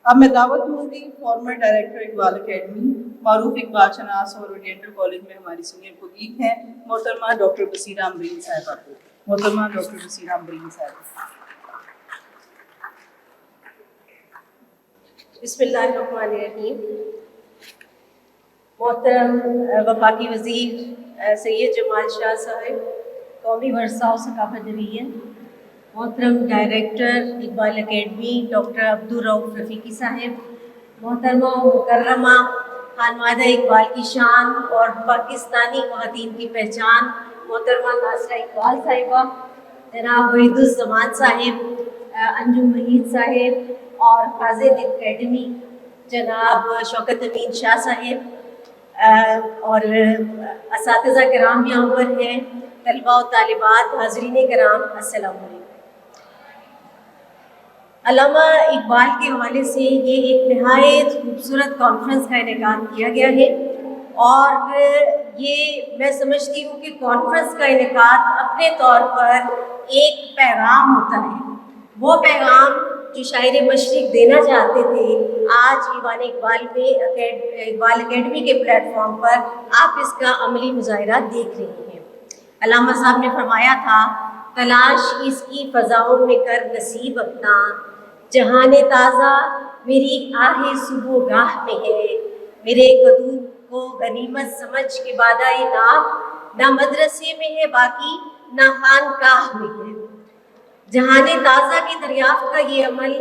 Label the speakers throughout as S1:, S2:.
S1: اب میں دعوت دوں گی فارمر ڈائریکٹر اقبال اکیڈمی معروف اقبال شناس اور اورینٹل کالج میں ہماری سینئر کولیگ ہیں محترمہ ڈاکٹر بصیرہ امبرین صاحبہ کو. محترمہ ڈاکٹر بصیرہ امبرین صاحبہ.
S2: بسم اللہ الرحمن الرحیم. محترم وفاقی وزیر سید جمال شاہ صاحب قومی ورثہ و ثقافت ڈویژن، محترم director Iqbal academy doctor Abdul Rauf Rafiqi صاحب، محترمہ و مکرمہ خانوادہ اقبال کی شان اور پاکستانی خواتین کی پہچان محترمہ ناصرہ اقبال صاحبہ، جناب وحید الزمان صاحب، انجم وحید صاحب اور قاصد اکیڈمی جناب شوکت امین شاہ صاحب، اور اساتذہ کرام یہاں پر ہیں، طلباء و طالبات، حاضرین کرام، السلام علیکم. علامہ اقبال کے حوالے سے یہ ایک نہایت خوبصورت کانفرنس کا انعقاد کیا گیا ہے، اور یہ میں سمجھتی ہوں کہ کانفرنس کا انعقاد اپنے طور پر ایک پیغام ہوتا ہے. وہ پیغام جو شاعر مشرق دینا چاہتے تھے، آج ایوان اقبال میں اقبال اکیڈمی کے پلیٹ فارم پر آپ اس کا عملی مظاہرہ دیکھ رہے ہیں. علامہ صاحب نے فرمایا تھا، تلاش اس کی فضاؤں میں کر نصیب اپنا، جہان تازہ میری آہ صبح گاہ میں ہے، میرے قدوم کو غنیمت سمجھ کے بادائے ناب، نہ مدرسے میں ہے باقی نہ خانقاہ میں ہے. جہان تازہ کی دریافت کا یہ عمل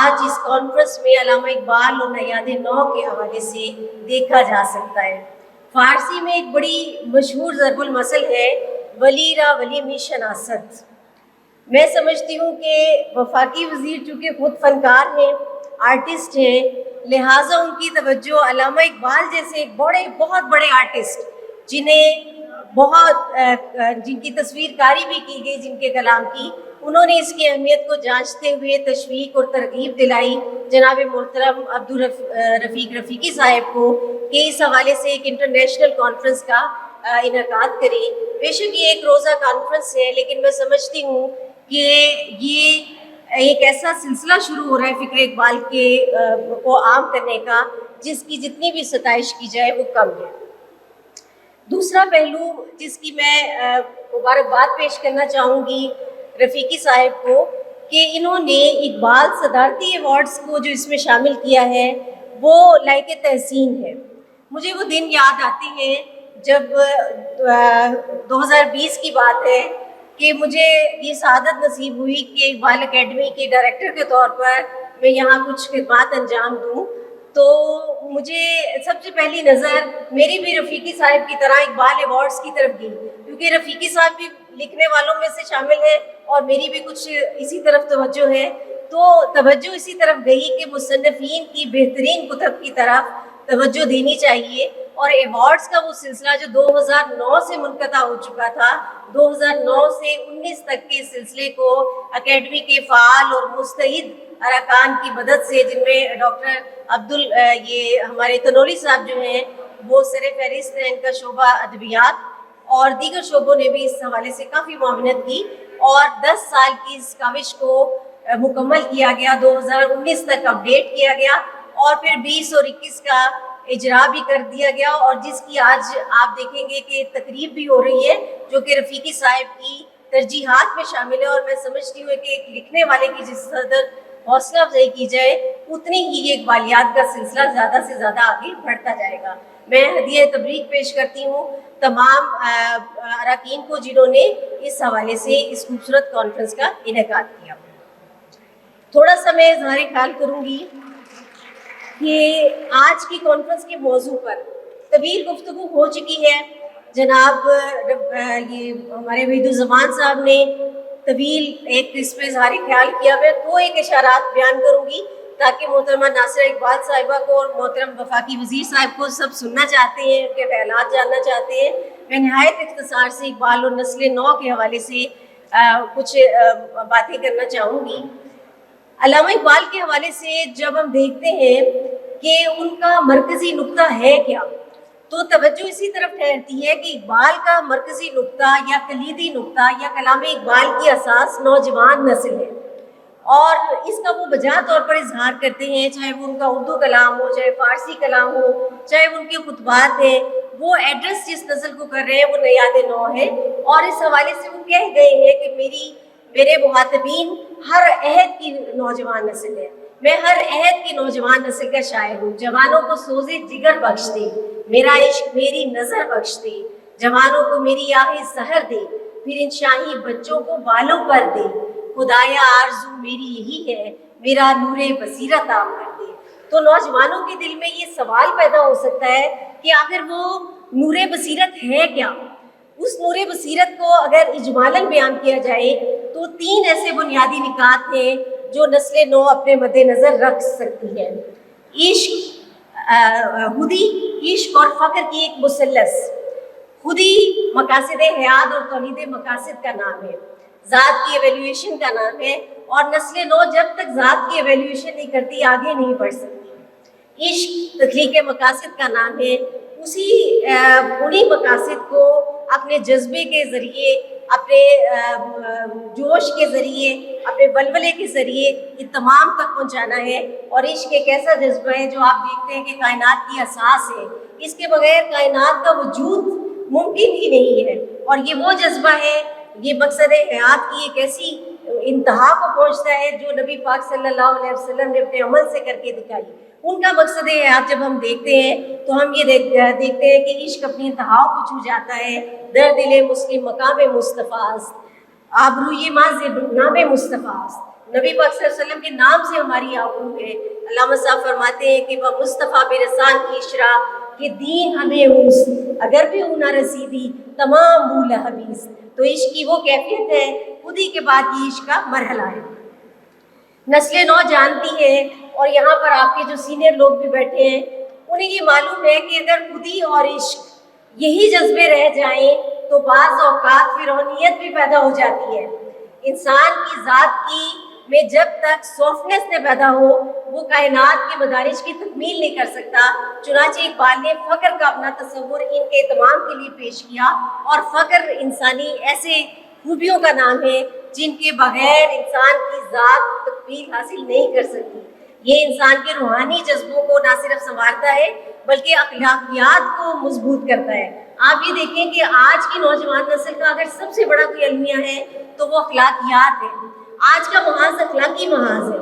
S2: آج اس کانفرنس میں علامہ اقبال اور نیاد نو کے حوالے سے دیکھا جا سکتا ہے. فارسی میں ایک بڑی مشہور ضرب المثل ہے، ولی را ولی می شناسد. میں سمجھتی ہوں کہ وفاقی وزیر چونکہ خود فنکار ہیں، آرٹسٹ ہیں، لہٰذا ان کی توجہ علامہ اقبال جیسے بہت بڑے آرٹسٹ جن کی تصویر کاری بھی کی گئی جن کے کلام کی، انہوں نے اس کی اہمیت کو جانچتے ہوئے تشویق اور ترغیب دلائی جناب محترم عبدالرفیق رفیقی صاحب کو کہ اس حوالے سے ایک انٹرنیشنل کانفرنس کا انعقاد کریں. بے شک یہ ایک روزہ کانفرنس ہے، لیکن میں سمجھتی ہوں کہ یہ ایک ایسا سلسلہ شروع ہو رہا ہے فکر اقبال کو عام کرنے کا، جس کی جتنی بھی ستائش کی جائے وہ کم ہے. دوسرا پہلو جس کی میں مبارکباد پیش کرنا چاہوں گی رفیقی صاحب کو، کہ انہوں نے اقبال صدارتی ایوارڈز کو جو اس میں شامل کیا ہے وہ لائق تحسین ہے. مجھے وہ دن یاد آتے ہیں جب 2020 کی بات ہے کہ مجھے یہ سعادت نصیب ہوئی کہ اقبال اکیڈمی کے ڈائریکٹر کے طور پر میں یہاں کچھ خدمات انجام دوں. تو مجھے سب سے پہلی نظر میری بھی رفیقی صاحب کی طرح اقبال ایوارڈز کی طرف گئی، کیونکہ رفیقی صاحب بھی لکھنے والوں میں سے شامل ہیں اور میری بھی کچھ اسی طرف توجہ ہے. تو توجہ اسی طرف گئی کہ مصنفین کی بہترین کتب کی طرف توجہ دینی چاہیے، اور ایوارڈز کا وہ سلسلہ جو 2009 سے منقطع ہو چکا تھا، 2009 سے 19 تک کے سلسلے کو اکیڈمی کے فعال اور مستعد ارکان کی مدد سے، جن میں ڈاکٹر یہ ہمارے تنوری صاحب جو ہیں وہ سر فہرست ہیں، ان کا شعبہ ادبیات، اور دیگر شعبوں نے بھی اس حوالے سے کافی معاونت کی، اور 10 سال کی اس کاوش کو مکمل کیا گیا، 2019 تک اپڈیٹ کیا گیا، اور پھر 20 اور 21 کا اجرا بھی کر دیا گیا، اور جس کی آج آپ دیکھیں گے کہ تقریب بھی ہو رہی ہے جو کہ رفیقی صاحب کی ترجیحات میں شامل ہے. اور میں سمجھتی ہوں کہ ایک لکھنے والے کی جس قدر حوصلہ افزائی کی جائے اتنی ہی یہ اقبالیات کا سلسلہ زیادہ سے زیادہ آگے بڑھتا جائے گا. میں ہدیہ تبریک پیش کرتی ہوں تمام اراکین کو جنہوں نے اس حوالے سے اس خوبصورت کانفرنس کا انعقاد کیا. تھوڑا سا میں اظہار خیال کروں گی کہ آج کی کانفرنس کے موضوع پر طویل گفتگو ہو چکی ہے. جناب یہ ہمارے وحید الزمان صاحب نے طویل ایک اس پہ اظہار خیال کیا. میں تو ایک اشارات بیان کروں گی تاکہ محترمہ ناصرہ اقبال صاحبہ کو اور محترم وفاقی وزیر صاحب کو سب سننا چاہتے ہیں، ان کے خیالات جاننا چاہتے ہیں. میں نہایت اختصار سے اقبال اور نسل نو کے حوالے سے کچھ باتیں کرنا چاہوں گی. علامہ اقبال کے حوالے سے جب ہم دیکھتے ہیں کہ ان کا مرکزی نقطہ ہے کیا، تو توجہ اسی طرف ٹھہرتی ہے کہ اقبال کا مرکزی نقطہ یا کلیدی نقطہ یا کلام اقبال کی اساس نوجوان نسل ہے. اور اس کا وہ بجا طور پر اظہار کرتے ہیں، چاہے وہ ان کا اردو کلام ہو، چاہے فارسی کلام ہو، چاہے ان کے خطبات ہیں، وہ ایڈریس جس نسل کو کر رہے ہیں وہ نیاد نو ہے، اور اس حوالے سے وہ کہہ گئے ہیں کہ میرے مخاطبین ہر عہد کی نوجوان نسل ہے، میں ہر عہد کی نوجوان نسل کا شاعر ہوں، جوانوں کو سوز جگر بخش دے، میرا عشق میری نظر بخش دے، جوانوں کو میری آہ سحر دے، پھر ان شاہی بچوں کو بالوں پر دے، خدایا آرزو میری یہی ہے، میرا نور بصیرت عام کر دے۔ تو نوجوانوں کے دل میں یہ سوال پیدا ہو سکتا ہے کہ آخر وہ نور بصیرت ہے کیا؟ اس نور بصیرت کو اگر اجمالاً بیان کیا جائے تو 3 ایسے بنیادی نکات ہیں جو نسل نو اپنے مد نظر رکھ سکتی ہے۔ عشق، خودی، عشق اور فقر کی ایک مثلث۔ خودی مقاصد حیات اور توحید مقاصد کا نام ہے، ذات کی ایویلیویشن کا نام ہے، اور نسل نو جب تک ذات کی ایویلیویشن نہیں کرتی آگے نہیں بڑھ سکتی۔ عشق تخلیق مقاصد کا نام ہے، انہی مقاصد کو اپنے جذبے کے ذریعے، اپنے جوش کے ذریعے، اپنے ولولے کے ذریعے تمام تک پہنچانا ہے۔ اور عشق ایک ایسا جذبہ ہے جو آپ دیکھتے ہیں کہ کائنات کی اساس ہے، اس کے بغیر کائنات کا وجود ممکن ہی نہیں ہے، اور یہ وہ جذبہ ہے، یہ مقصد حیات کی ایک ایسی انتہا کو پہنچتا ہے جو نبی پاک صلی اللہ علیہ وسلم نے اپنے عمل سے کر کے دکھائی۔ ان کا مقصد حیات جب ہم دیکھتے ہیں تو ہم یہ دیکھتے ہیں کہ عشق اپنی انتہا کو چھو جاتا ہے۔ در دل مسلم مقام مصطفیٰ است، آبروی ماں نام مصطفیٰ است، نبی پاک صلی اللہ علیہ وسلم کے نام سے ہماری آبرو ہے۔ علامہ صاحب فرماتے ہیں کہ وہ مصطفیٰ برسان کی اشرا کہ دین ہمیں اوس، اگر بھی او نہ رسیدی تمام بول حبیث۔ تو عشق کی وہ کیفیت ہے، خودی کے بعد یہ عشق کا مرحلہ ہے۔ نسل نو جانتی ہے، اور یہاں پر آپ کے جو سینئر لوگ بھی بیٹھے ہیں انہیں یہ معلوم ہے کہ اگر خودی اور عشق یہی جذبے رہ جائیں تو بعض اوقات فرعونیت بھی پیدا ہو جاتی ہے۔ انسان کی ذات کی میں جب تک سافٹنس نہ پیدا ہو وہ کائنات کے مدارج کی تکمیل نہیں کر سکتا۔ چنانچہ اقبال نے فقر کا اپنا تصور ان کے اہتمام کے لیے پیش کیا، اور فقر انسانی ایسے خوبیوں کا نام ہے جن کے بغیر انسان کی ذات تکمیل حاصل نہیں کر سکتی۔ یہ انسان کے روحانی جذبوں کو نہ صرف سنوارتا ہے بلکہ اخلاقیات کو مضبوط کرتا ہے۔ آپ یہ دیکھیں کہ آج کی نوجوان نسل کا اگر سب سے بڑا کوئی المیہ ہے تو وہ اخلاقیات ہے۔ آج کا محاذ اخلاقی محاذ ہے۔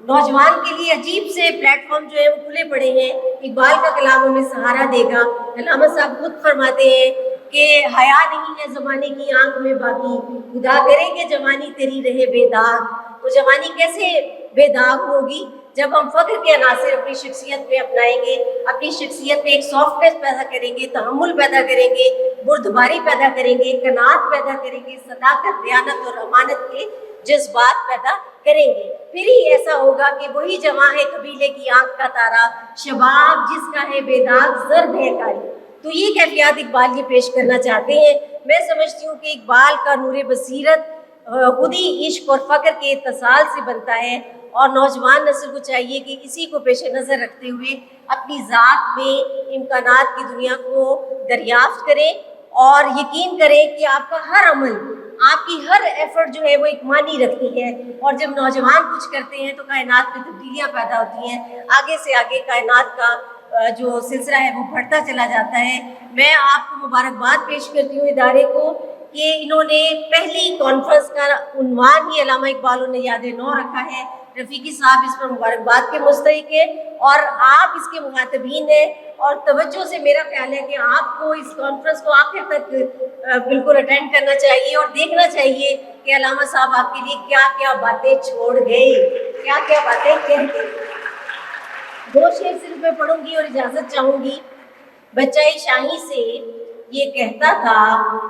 S2: نوجوان کے لیے عجیب سے پلیٹ فارم جو ہے وہ کھلے پڑے ہیں۔ اقبال کا کلام ہمیں سہارا دے گا۔ علامہ صاحب خود فرماتے ہیں کہ حیا نہیں ہے زمانے کی آنکھ میں باقی، خدا کرے کہ جوانی تیری رہے بے داغ۔ تو جوانی کیسے بے داغ ہوگی؟ جب ہم فخر کے عناصر اپنی شخصیت میں اپنائیں گے، اپنی شخصیت میں ایک سافٹنیس پیدا کریں گے، تحمل پیدا کریں گے، بردباری پیدا کریں گے، قناعت پیدا کریں گے، صداقت، دیانت اور امانت کے جذبات پیدا کریں گے، پھر ہی ایسا ہوگا کہ وہی جواں ہے قبیلے کی آنکھ کا تارا، شباب جس کا ہے بے داغ ضرب ہے کاری۔ تو یہ کیفیات اقبال یہ پیش کرنا چاہتے ہیں۔ میں سمجھتی ہوں کہ اقبال کا نور بصیرت خودی، عشق اور فقر کے اتصال سے بنتا ہے، اور نوجوان نسل کو چاہیے کہ اسی کو پیش نظر رکھتے ہوئے اپنی ذات میں امکانات کی دنیا کو دریافت کریں، اور یقین کریں کہ آپ کا ہر عمل، آپ کی ہر ایفرٹ جو ہے وہ ایک معنی رکھتی ہے، اور جب نوجوان کچھ کرتے ہیں تو کائنات میں تبدیلیاں پیدا ہوتی ہیں، آگے سے آگے کائنات کا جو سلسلہ ہے وہ بڑھتا چلا جاتا ہے۔ میں آپ کو مبارکباد پیش کرتی ہوں ادارے کو کہ انہوں نے پہلی کانفرنس کا عنوان ہی علامہ اقبال نے یاد نو رکھا ہے۔ رفیقی صاحب اس پر مبارکباد کے مستحق ہیں، اور آپ اس کے مخاطبین ہیں، اور توجہ سے میرا خیال ہے کہ آپ کو اس کانفرنس کو آخر تک بالکل اٹینڈ کرنا چاہیے اور دیکھنا چاہیے کہ علامہ صاحب آپ کے لیے کیا کیا باتیں چھوڑ گئے، کیا کیا باتیں کہہ گئے۔ 2 شعر صرف میں پڑھوں گی اور اجازت چاہوں گی۔ بچہ شاہی سے یہ کہتا تھا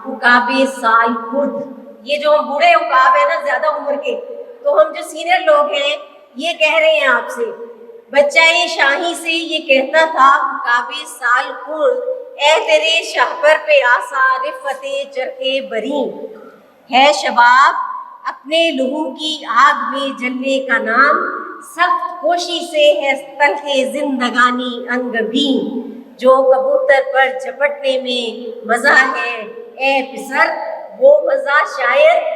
S2: عقاب سال خود، یہ جو ہم بوڑھے عقاب ہیں نا زیادہ عمر کے، تو ہم جو سینئر لوگ ہیں یہ کہہ رہے ہیں آپ سے، بچہ شاہی سے یہ کہتا تھا عقاب سال خود، اے تیرے شہپر پہ آسا رفت چرخے بری، ہے شباب اپنے لہو کی آگ میں جلنے کا نام، سخت کوشی سے ہے تلخ زندگانی انگ بھی، جو کبوتر پر جھپٹنے میں مزہ ہے اے پسر، وہ مزہ شاید